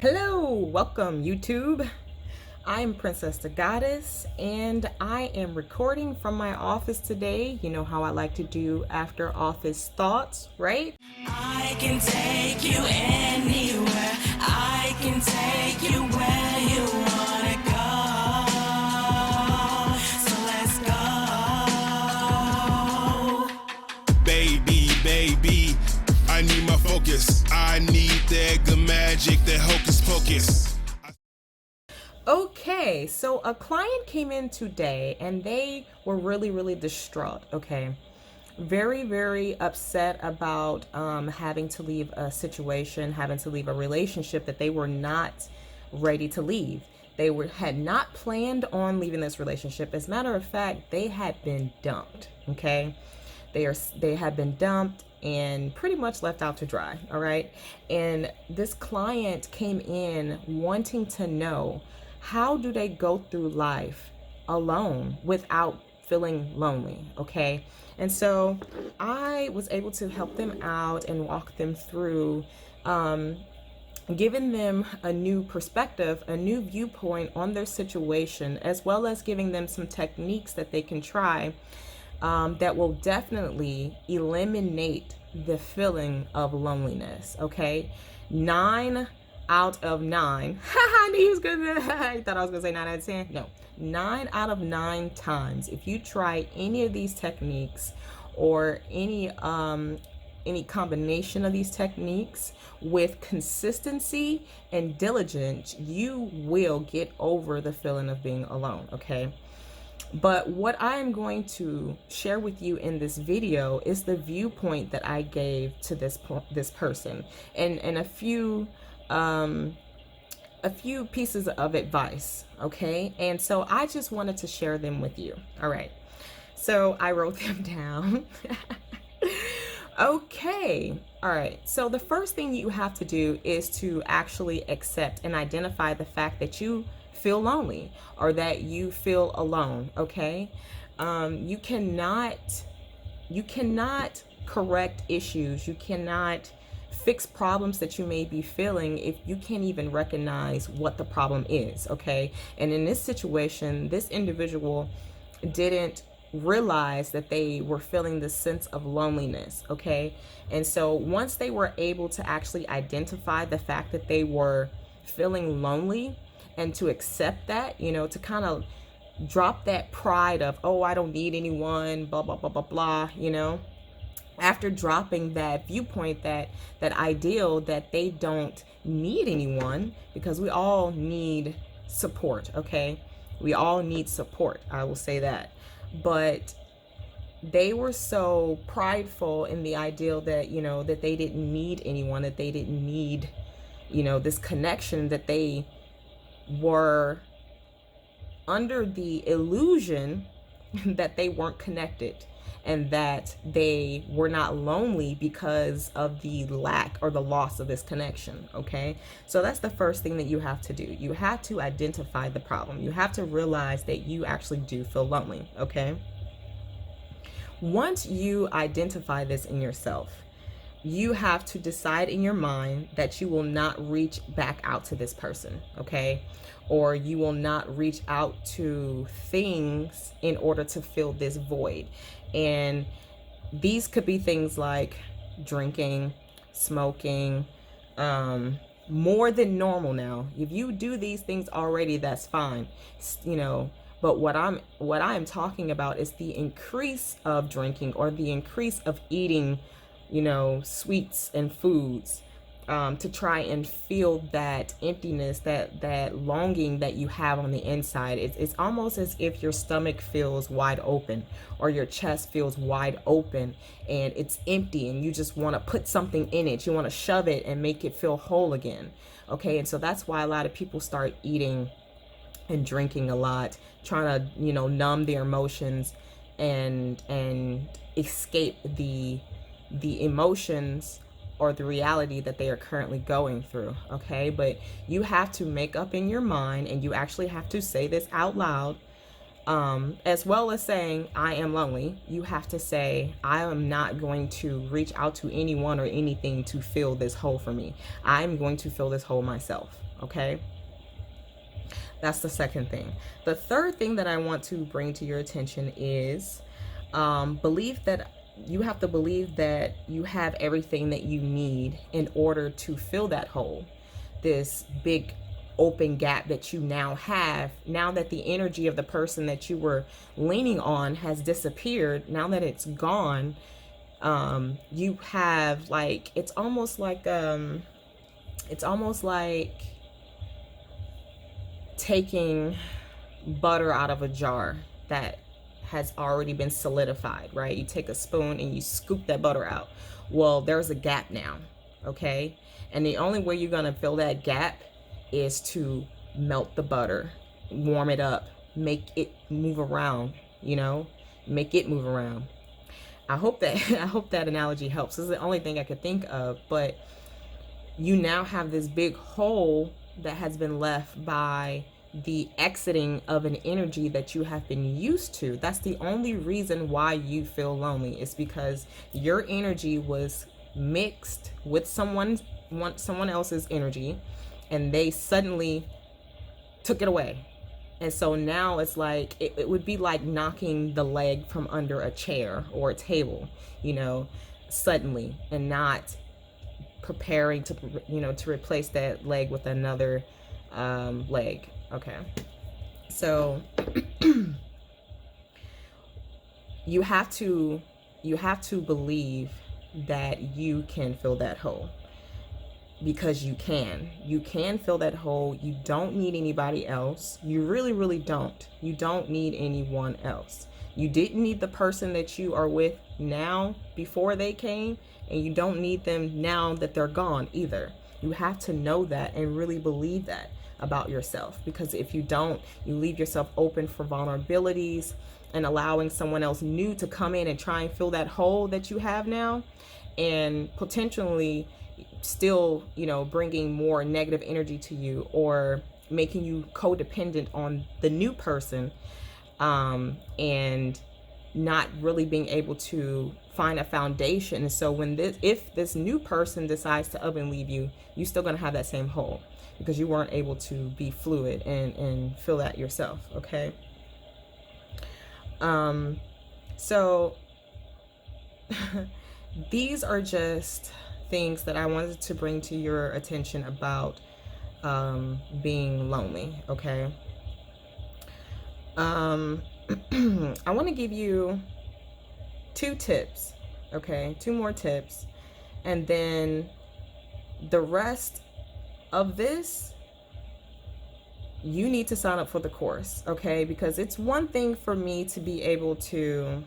Hello, welcome YouTube. I'm Princess the Goddess and I am recording from my office today. You know how I like to do after office thoughts, right? I can take you anywhere. I can take you where you wanna go. So let's go. Baby, I need my focus. I need that good magic, that hocus pocus. Okay, so a client came in today and they were really distraught, okay? Very upset about having to leave a situation, having to leave a relationship that they were not ready to leave. Had not planned on leaving this relationship. As a matter of fact, they had been dumped, okay? They had been dumped and pretty much left out to dry, all right? And this client came in wanting to know, how do they go through life alone without feeling lonely, okay? And so I was able to help them out and walk them through giving them a new perspective, a new viewpoint on their situation, as well as giving them some techniques that they can try that will definitely eliminate the feeling of loneliness, okay? 9 out of 9. I knew he was gonna, I thought I was gonna say 9 out of 10. No, 9 out of 9 times, if you try any of these techniques or any combination of these techniques with consistency and diligence, you will get over the feeling of being alone, okay? But what I am going to share with you in this video is the viewpoint that I gave to this person, and a few pieces of advice, okay? And so I just wanted to share them with you. All right, so I wrote them down. Okay, all right, so the first thing you have to do is to actually accept and identify the fact that you feel lonely or that you feel alone, okay? You cannot correct issues, you cannot fix problems that you may be feeling if you can't even recognize what the problem is, okay? And in this situation, this individual didn't realize that they were feeling this sense of loneliness, okay? And so once they were able to actually identify the fact that they were feeling lonely and to accept that, you know, to kind of drop that pride of, oh, I don't need anyone, blah blah, you know, after dropping that viewpoint, that ideal that they don't need anyone, because we all need support, okay? We all need support, I will say that. But they were so prideful in the ideal that, you know, that they didn't need anyone, that they didn't need, you know, this connection, that they were under the illusion that they weren't connected and that they were not lonely because of the lack or the loss of this connection, okay? So that's the first thing that you have to do. You have to identify the problem. You have to realize that you actually do feel lonely, okay? Once you identify this in yourself, you have to decide in your mind that you will not reach back out to this person, okay? Or you will not reach out to things in order to fill this void. And these could be things like drinking, smoking, more than normal now. If you do these things already, that's fine, you know. But what I am talking about is the increase of drinking or the increase of eating, you know, sweets and foods, to try and feel that emptiness, that longing that you have on the inside. It's almost as if your stomach feels wide open or your chest feels wide open and it's empty and you just want to put something in it. You want to shove it and make it feel whole again, okay? And so that's why a lot of people start eating and drinking a lot, trying to, you know, numb their emotions and escape the emotions or the reality that they are currently going through, okay? But you have to make up in your mind, and you actually have to say this out loud, As well as saying, I am lonely, you have to say, I am not going to reach out to anyone or anything to fill this hole for me. I'm going to fill this hole myself. Okay. That's the second thing. The third thing that I want to bring to your attention is believe that you have to believe that you have everything that you need in order to fill that hole, this big open gap that you now have, now that the energy of the person that you were leaning on has disappeared. Now that it's gone, you have, like, it's almost like taking butter out of a jar that has already been solidified, right? You take a spoon and you scoop that butter out. Well, there's a gap now, okay? And the only way you're gonna fill that gap is to melt the butter, warm it up, make it move around, make it move around. I hope that analogy helps. This is the only thing I could think of, but you now have this big hole that has been left by the exiting of an energy that you have been used to. That's the only reason why you feel lonely, is because your energy was mixed with someone else's energy, and they suddenly took it away. And so now it's like, it would be like knocking the leg from under a chair or a table, suddenly, and not preparing to, to replace that leg with another leg. Okay. So you have to believe that you can fill that hole, because you can fill that hole. You don't need anybody else. You really, really don't. You don't need anyone else. You didn't need the person that you are with now before they came, and you don't need them now that they're gone either. You have to know that and really believe that about yourself, because if you don't, you leave yourself open for vulnerabilities and allowing someone else new to come in and try and fill that hole that you have now, and potentially still, bringing more negative energy to you, or making you codependent on the new person, and not really being able to find a foundation. So if this new person decides to up and leave you, you're still going to have that same hole, because you weren't able to be fluid and fill that yourself. Okay. So these are just things that I wanted to bring to your attention about being lonely. Okay. I want to give you 2 tips. Okay, 2 more tips, and then the rest of this, you need to sign up for the course. Okay, because it's one thing for me to be able to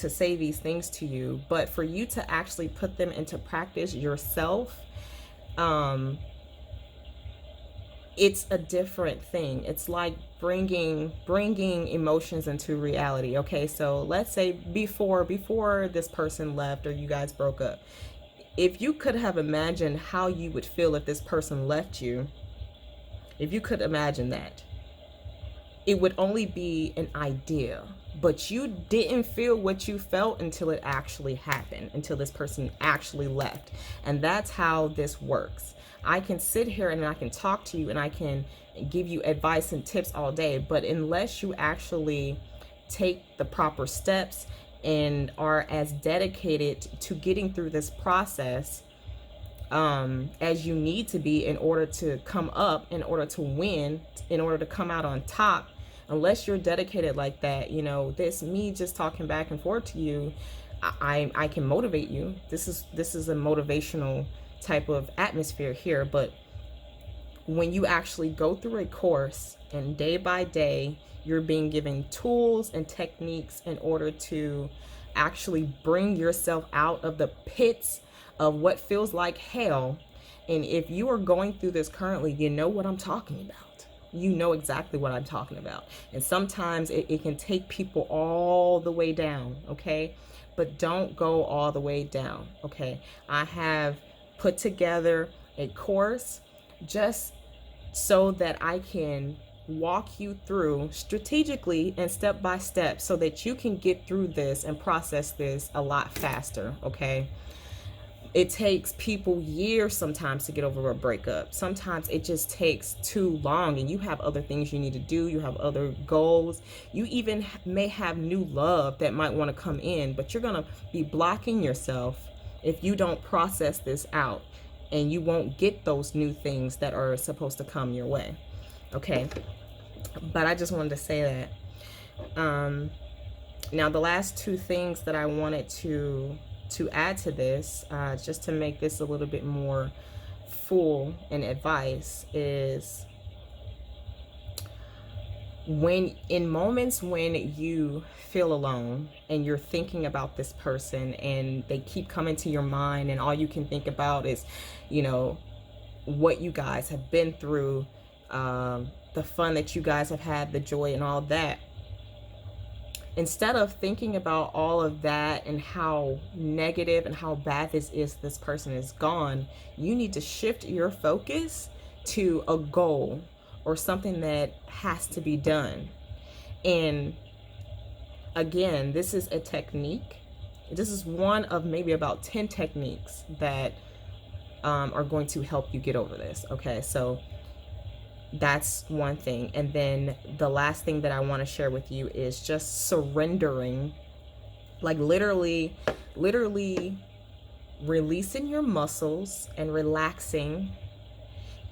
say these things to you, but for you to actually put them into practice yourself, it's a different thing. It's like bringing emotions into reality. Okay, so let's say before this person left, or you guys broke up, if you could have imagined how you would feel if this person left you, if you could imagine that, it would only be an idea, but you didn't feel what you felt until it actually happened, until this person actually left. And that's how this works. I can sit here and I can talk to you and I can give you advice and tips all day, but unless you actually take the proper steps and are as dedicated to getting through this process as you need to be in order to come up, in order to win, in order to come out on top, unless you're dedicated like that, this me just talking back and forth to you, I can motivate you. This is a motivational type of atmosphere here, but when you actually go through a course and day by day you're being given tools and techniques in order to actually bring yourself out of the pits of what feels like hell. And if you are going through this currently, you know what I'm talking about. You know exactly what I'm talking about. And sometimes it can take people all the way down, okay? But don't go all the way down, okay? I have put together a course just so that I can walk you through strategically and step by step so that you can get through this and process this a lot faster, okay? It takes people years sometimes to get over a breakup. Sometimes it just takes too long, and you have other things you need to do. You have other goals. You even may have new love that might want to come in, but you're going to be blocking yourself if you don't process this out, and you won't get those new things that are supposed to come your way. Okay. But I just wanted to say that. Now, the last two things that I wanted to add to this, just to make this a little bit more full in advice, is when in moments when you feel alone and you're thinking about this person and they keep coming to your mind and all you can think about is, you know, what you guys have been through, the fun that you guys have had, the joy and all that. Instead of thinking about all of that and how negative and how bad this person is gone, you need to shift your focus to a goal or something that has to be done. And again, this is a technique. This is one of maybe about 10 techniques that are going to help you get over this. Okay, so that's one thing. And then the last thing that I want to share with you is just surrendering, like literally releasing your muscles and relaxing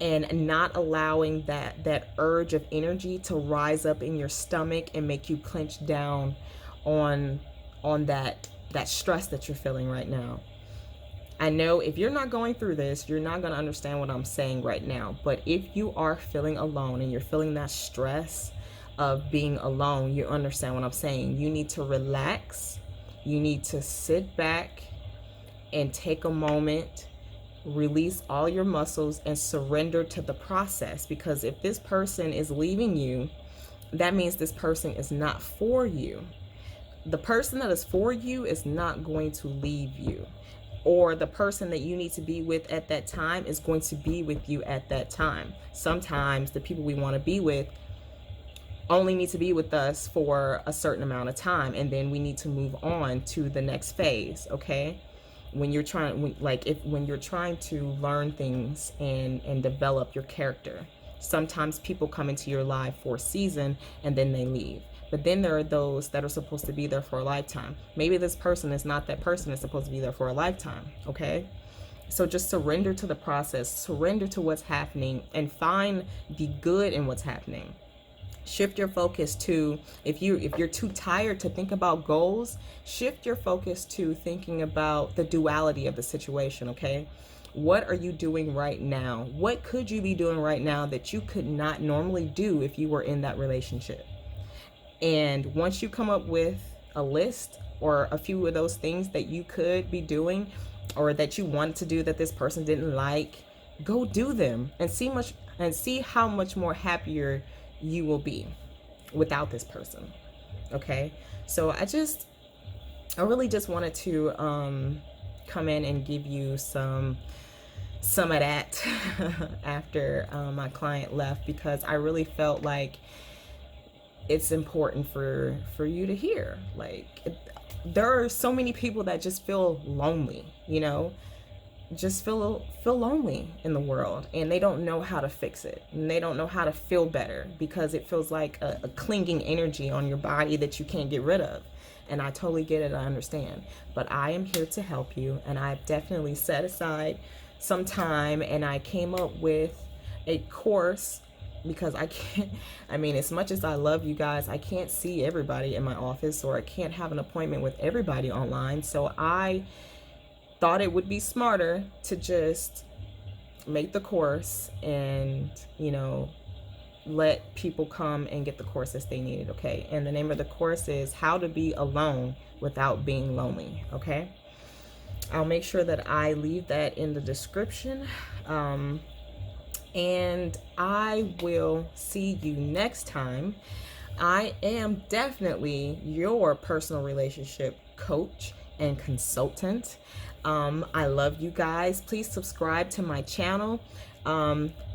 and not allowing that urge of energy to rise up in your stomach and make you clench down on that stress that you're feeling right now. I know if you're not going through this, you're not going to understand what I'm saying right now. But if you are feeling alone and you're feeling that stress of being alone, you understand what I'm saying. You need to relax. You need to sit back and take a moment, release all your muscles and surrender to the process. Because if this person is leaving you, that means this person is not for you. The person that is for you is not going to leave you. Or the person that you need to be with at that time is going to be with you at that time. Sometimes the people we want to be with only need to be with us for a certain amount of time, and then we need to move on to the next phase. Okay, when you're trying to learn things and develop your character, sometimes people come into your life for a season and then they leave. But then there are those that are supposed to be there for a lifetime. Maybe this person is not that person that's supposed to be there for a lifetime, okay? So just surrender to the process, surrender to what's happening, and find the good in what's happening. Shift your focus to, if you're too tired to think about goals, shift your focus to thinking about the duality of the situation, okay? What are you doing right now? What could you be doing right now that you could not normally do if you were in that relationship? And once you come up with a list or a few of those things that you could be doing or that you want to do that this person didn't like, go do them and see how much more happier you will be without this person. Okay? So I really just wanted to come in and give you some of that after my client left, because I really felt like it's important for you to hear. Like, there are so many people that just feel lonely, you know, just feel lonely in the world, and they don't know how to fix it, and they don't know how to feel better, because it feels like a clinging energy on your body that you can't get rid of. And I totally get it, I understand, but I am here to help you, and I've definitely set aside some time, and I came up with a course, because as much as I love you guys, I can't see everybody in my office, or I can't have an appointment with everybody online. So I thought it would be smarter to just make the course and, you know, let people come and get the course as they need it, okay? And the name of the course is How to Be Alone Without Being Lonely, okay? I'll make sure that I leave that in the description. And I will see you next time. I am definitely your personal relationship coach and consultant. I love you guys. Please subscribe to my channel.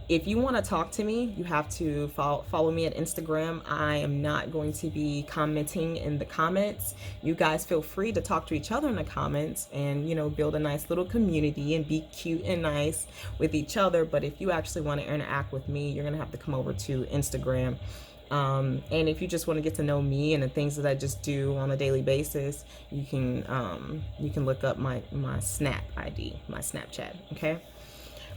If you want to talk to me, you have to follow me at Instagram. I am not going to be commenting in the comments. You guys feel free to talk to each other in the comments and, you know, build a nice little community and be cute and nice with each other. But if you actually want to interact with me, you're going to have to come over to Instagram. And if you just want to get to know me and the things that I just do on a daily basis, you can look up my Snap ID, my Snapchat. Okay.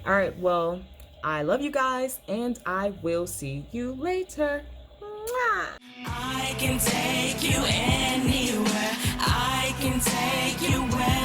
All right. Well, I love you guys, and I will see you later. Mwah! I can take you anywhere. I can take you where